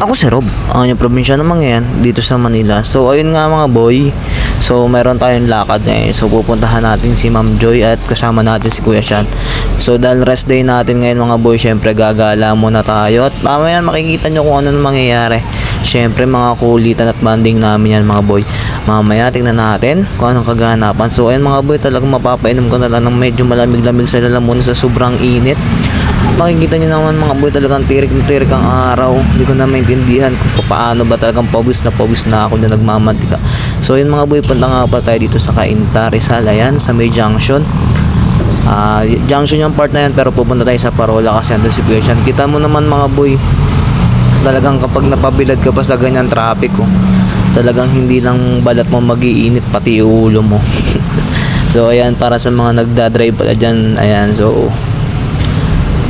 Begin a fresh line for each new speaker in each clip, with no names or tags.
Ako si Rob, ang yung probinsya naman ngayon dito sa Manila. So ayun nga mga boy, so meron tayong lakad ngayon. So pupuntahan natin si Ma'am Joy at kasama natin si Kuya Sean. So dahil rest day natin ngayon mga boy, syempre gagala muna tayo. At mamaya makikita nyo kung ano mangyayari. Syempre mga kulitan at banding namin yan mga boy. Mamaya tingnan natin kung anong kaganapan. So ayun mga boy, talagang mapapainom ko na lang ng medyo malamig-lamig sa lalamunan sa sobrang init. Makikita nyo naman mga boy, talagang tirik na tirik ang araw. Hindi ko na maintindihan kung paano ba talagang pawis na ako na nagmamantika. So yun mga boy, punta nga pa tayo dito sa Cainta, Rizal. Ayan, sa may junction. Junction yung part na yan, pero pupunta tayo sa Parola kasi andun si Kuya Sean. Kita mo naman mga boy, talagang kapag napabilad ka pa sa ganyan traffic talagang hindi lang balat mo mag-iinit, pati ulo mo. So ayan, para sa mga nagdadrive pala dyan, ayan, so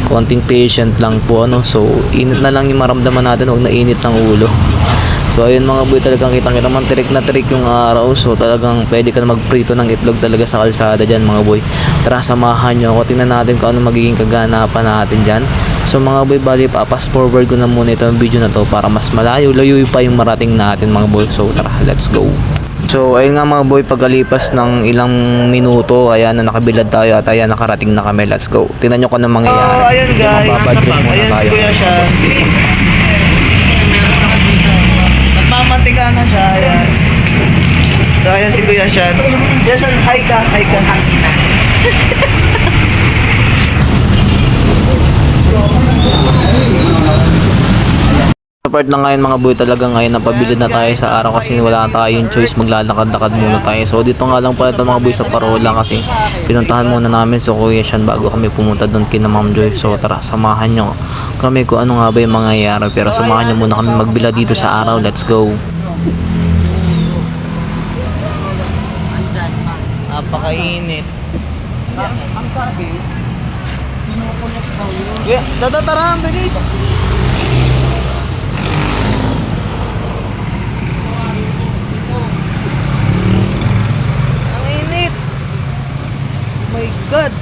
konting patient lang po so init na lang yung maramdaman natin, huwag na init ng ulo. So ayun mga boy, talagang kitang kita man tirik na tirik yung araw. So talagang pwede ka na magprito ng itlog talaga sa kalsada dyan mga boy. Tara, samahan nyo ako, tingnan natin kung ano magiging kaganapan natin dyan. So mga boy, bali pa fast forward ko na muna itong video na to para mas malayo-layo pa yung marating natin mga boy. So tara, let's go. So ayun nga mga boy, pagkalipas ng ilang minuto, ayan na nakabilad tayo at ayan nakarating na kami. Let's go. Tingnan nyo kung ano mangyayari.
Oh, ayun guys.
Ayan
Si Kuya Sean. Nagmamantika na siya. Ayan. So ayan si Kuya Sean. Kuya Sean, hi ka. Hi ka.
Sa part na ngayon mga boy, talaga ngayon napabilid na tayo sa araw kasi wala tayong choice, maglalakad-lakad muna tayo. So dito nga lang pala ito mga boy sa Parola kasi pinuntahan muna namin so Kuya Sean bago kami pumunta doon kina Ma'am Joy. So tara, samahan nyo kami kung ano nga ba yung mangyayari, pero samahan nyo muna kami magbilad dito sa araw. Let's go.
Napakainit. Ang sabi, tara, bilis. Ang init. Oh my God.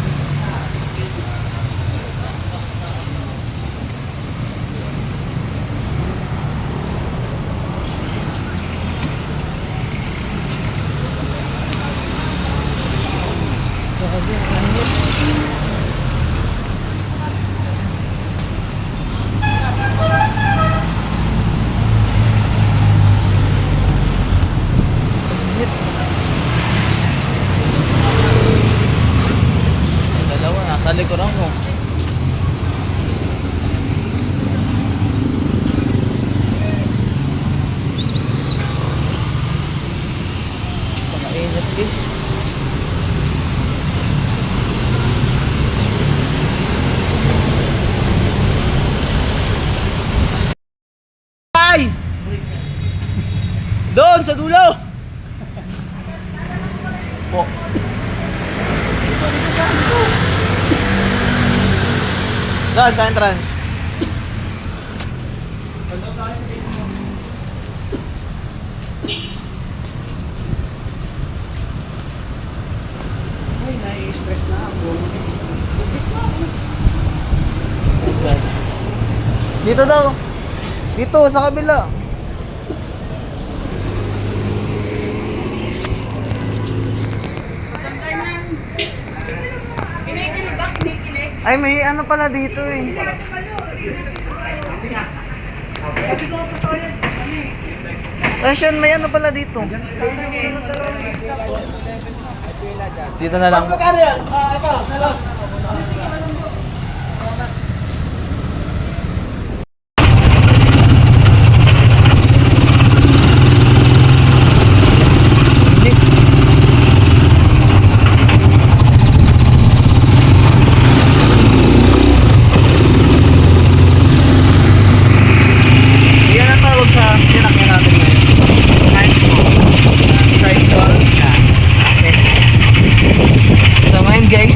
Dalawa, nasa likuran mo. Pakainit guys. Ay! Doon sa dulo! Oh. Doon sa entrance. Ay, nai-stress na ako. Dito daw. Dito sa kabila. Ay, may ano pala dito eh. Sean, may ano pala dito. Dito na lang.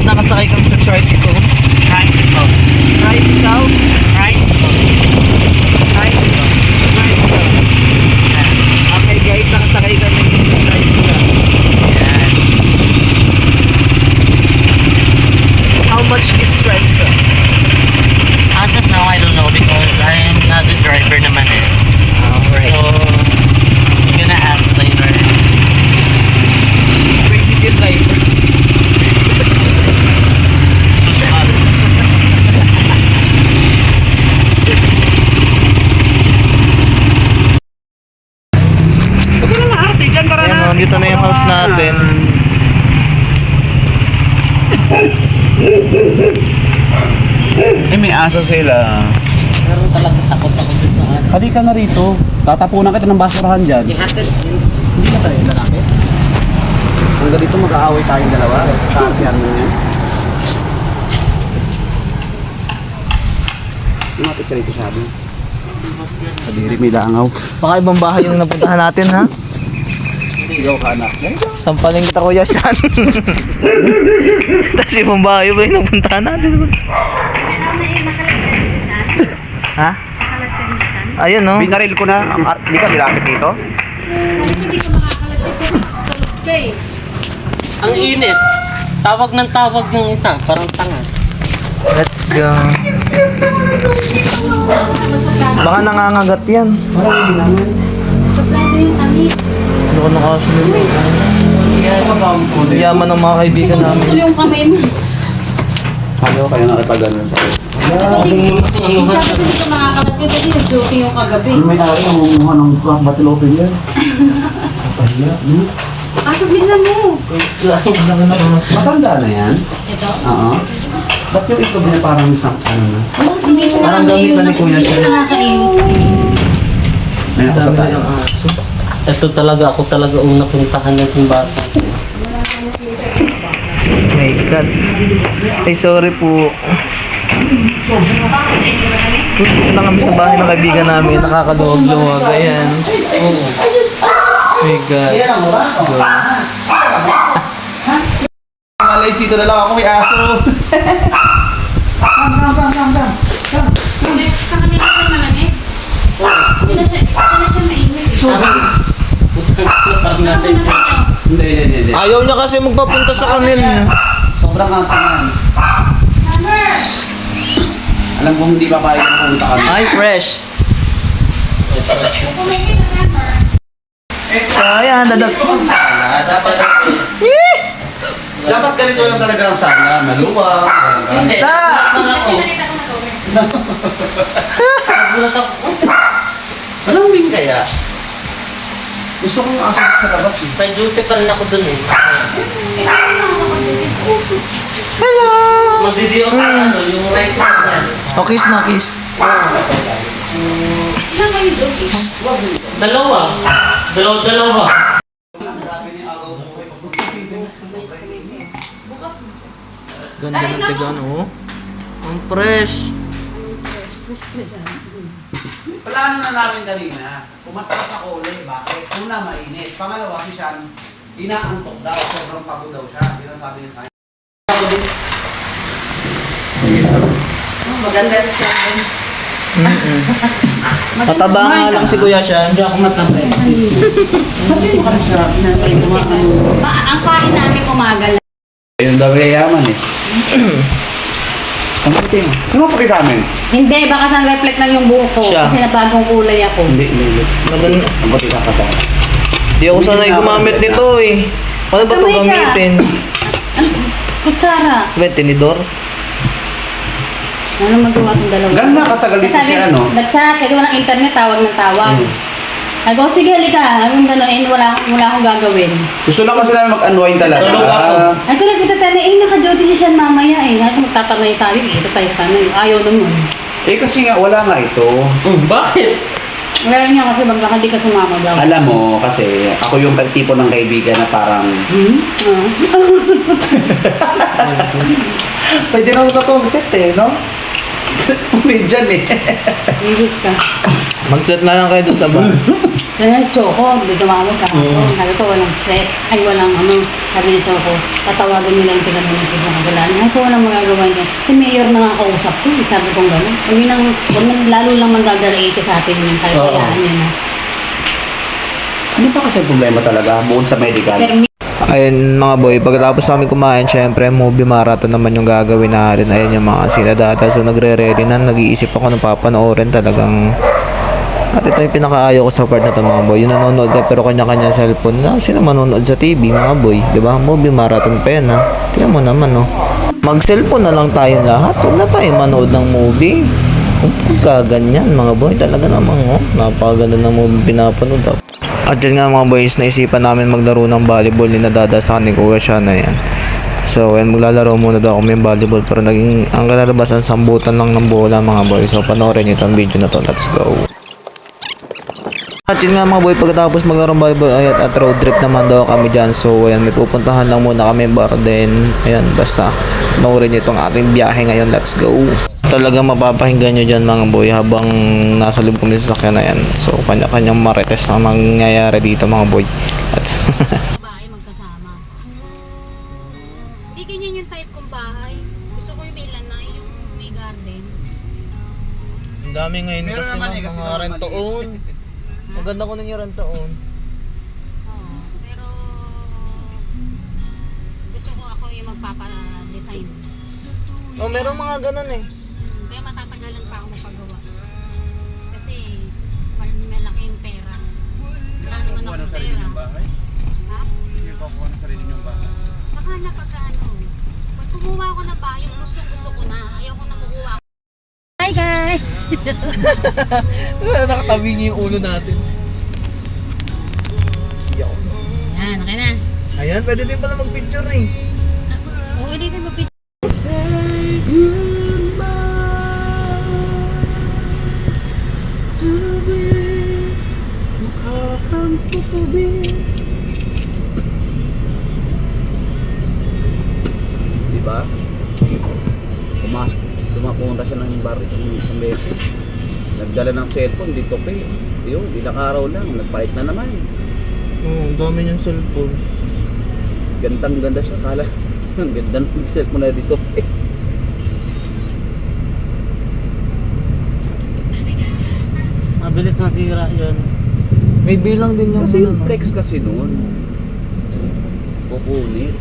Nakasakay kami sa
aso sila.
Pero talagang takot ako dun sa aso.
Halika na rito. Tatapunan kita ng basurahan dyan.
Ihatid, hindi ka talaga lalaki.
Hanggang dito mag-aaway tayong dalawa. Startian mo yan. Lumapit ka rito sa amin. Kadiri may langaw.
Baka ibang bahay yung napuntahan natin, ha?
Sigaw ka anak.
Sampaling kita, Kuya Sean. Tapos ibang bahay ba yung napuntahan natin? Ha? Ayun, no?
Binaril ko na. Hindi ka nilapit dito?
Ang init. Tawag ng tawag yung isa, parang tanga.
Let's go. Baka nangangagat yan. Hindi ko nakasunod. Yaman ng mga kaibigan namin.
Yung kamay mo.
Ayaw kayo nakipag-ganon sa akin.
Sabi ko dito makakalat ko kasi nag-duty yung kagabi.
May tao yung mumuha ng battle open yan.
Pasok bisan mo.
Matanda na yan.
Ito?
Oo. Ba't yung ito na parang isang ano na?
Hindi siya
Parang gamit na ni Kuya siya.
nakakalimot.
May ako sa tayo.
Ito talaga, ako talaga una puntahan ng bata.
My God. Ay, sorry po. Punta kami sa bahay ng kaibigan namin. Nakakaluwag-luwag. Ayan. My God. Let's go.
Malays dito na lang ako, may aso.
Sa kanila siya malamig. Hindi na siya mainit.
Parang nasa
Nasa na sa inyo.
Hindi.
Ayaw niya kasi magpapunta sa kanila.
Sobrang anting yan. Alam kong hindi pa kaya na pumunta kami.
Ay, fresh.
Pumigil na summer.
So, ayan, dadag.
Sala, dapat ganito lang talaga ang sala. Maluwag.
Ta!
Kasi nakita ko na-over.
Nagulat ako.
Walang wing kaya. Gusto kong aso sa labas eh.
May duty pa rin ako dun eh.
Hello!
Magdidiyo ka ano, yung right hand niya.
O, kiss na, kiss.
Ilang kayo duty?
Dalawa. Dalawa.
Ganda ng tigan, oh. Ang fresh.
Plano na namin kanina. Pumunta sa kulay. Bakit? Una, mainit. Pangalawa, si Sean, inaantok daw. Sobrang pagod daw siya. Yun ang sabi niya tayo.
Maganda rin siya.
Mataba nga lang si Kuya siya.
Hindi ako mataba eh.
Kasi parang siya, pinatay ko
Ang kain namin umaga lang.
Yung daw yayaman eh. Ang puti mo. Sino pa sa amin?
Hindi, baka sa reflect lang yung buhok ko.
Siya.
Kasi nabagong kulay ako.
Hindi.
Maganda.
Ang puti ka kasama.
Di ako sanay gumamit nito, eh. Paano ba ito
Kamay ka.
gamitin?
Kutsara.
Ba, tinidor?
Ano magawa itong dalawa?
Ganda katagal dito
Sabi,
si ano?
ba't sa kaya walang internet, tawag ng tawag. Sabi ko, sige, halika. Anong gano'n, wala akong gagawin.
Gusto lang kasi namin mag-unwind talaga.
Tulog ako.
Ay, ko nagtatala, naka-duty si Sean mamaya eh. Sabi ko, magtatamay tayo, ito tayo tanay. Ayaw naman.
Eh kasi nga wala nga ito.
Bakit?
Wala niya kasi baka hindi ka sumama daw.
Alam mo kasi ako yung tipo ng kaibigan na parang pwede na ako mag-set eh, no? Medyan eh.
Visit ka.
Mag-chat na lang kayo dun sa bar.
Kaya si Choco, hindi tumawag ka ako. Sabi ko, walang set. Ay, walang ano. Sabi ni Choco, tatawagan nila yung pinag-music na kagalaan. Ay, ko walang magagawa niya. Si Mayor na nga kausap ko. Sabi ko gano'n. Huwag nang, lalo lang magagalaiti sa atin yun. Sabi ko,
Oo.
hayaan niya na.
Ano pa kasi ang problema talaga bukod sa medical?
Pero
Ayun mga boy, pagkatapos namin kumain, syempre movie marathon naman yung gagawin natin. Ayun yung mga sinadata. So nagre-ready na, nag-iisip ako ng papanoorin talagang. At ito yung pinakaayaw ko sa part na to mga boy. Yung nanonood ka pero kanya-kanya cellphone na. Sino manonood sa TV mga boy? Diba? Movie marathon pa yan ha. Tingnan mo naman no. Mag-cellphone na lang tayo lahat. Huwag na tayo manood ng movie. Kung pagkaganyan mga boy, talaga namang napakaganda ng movie pinapanood ako. At yun nga mga boys, naisipan namin maglaro ng volleyball ni Nadada sa ni Kuya siya na yan. So, ayan, maglalaro muna daw kami ng volleyball pero naging ang kalalabasan sambutan lang ng bola mga boy. So, panoorin niyo itong video na to. Let's go. At yun nga mga boy, pagkatapos maglaro ng volleyball at road trip naman daw kami dyan. So, ayan, may pupuntahan lang muna kami Barden. Ayan, basta panoorin niyo itong ating biyahe ngayon. Let's go. Talagang mapapahinggan nyo dyan mga boy habang nasa loob kami sa sasakyan na yan. So, kanya-kanyang marites ang mangyayari dito mga boy. At
Bahay magkasama. Hindi ganyan yung type kong bahay. Gusto ko yung may lanay, yung may garden.
ang dami ngayon
Meron
kasi
naman
ng
kasi
mga
naman
rent-to-own. Maganda ko na yung rent-to-own.
Oo, pero gusto ko ako yung magpapa-design.
Oh, meron mga ganun eh.
Kaya matatagalan pa ako magpagawa. Kasi malaking pera. Wala naman
Kuha ng
akong
sarili
pera.
niyong bahay.
Ha?
Hindi ko kuha ng sarili niyong bahay.
Saka na pagka pag kumuha ako ng bahay, yung gusto ko na. Ayaw ko na kukuha. Hi guys!
Nakatabi niyo yung ulo natin.
Yan, okay na.
Ayan, pwede din pala mag-picture eh.
Oo, hindi tayo mapit.
Di ba? Pumapunta siya ng bar isang beses. Nagdala ng cellphone, dito pa eh. Yun, ilang araw lang, nagpalit na naman.
Oo, ang dami niyang cellphone.
Gandang ganda siya, kala. Ang ganda ng cellphone na dito eh.
Mabilis masira yun.
May bilang din yung
Kasi yung flex kasi noon. Kukunit.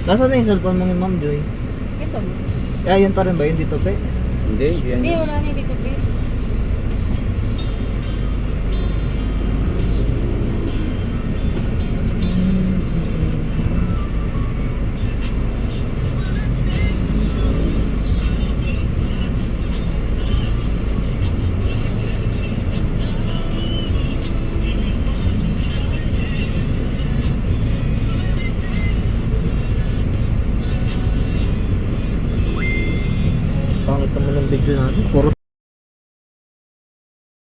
Nasaan na yung cellphone mo ng Ma'am Joy?
Ito.
Ayan pa rin ba yun dito, pe?
Hindi, yan
Hindi,
yun.
wala na dito.
Pangit naman ng video natin. Puro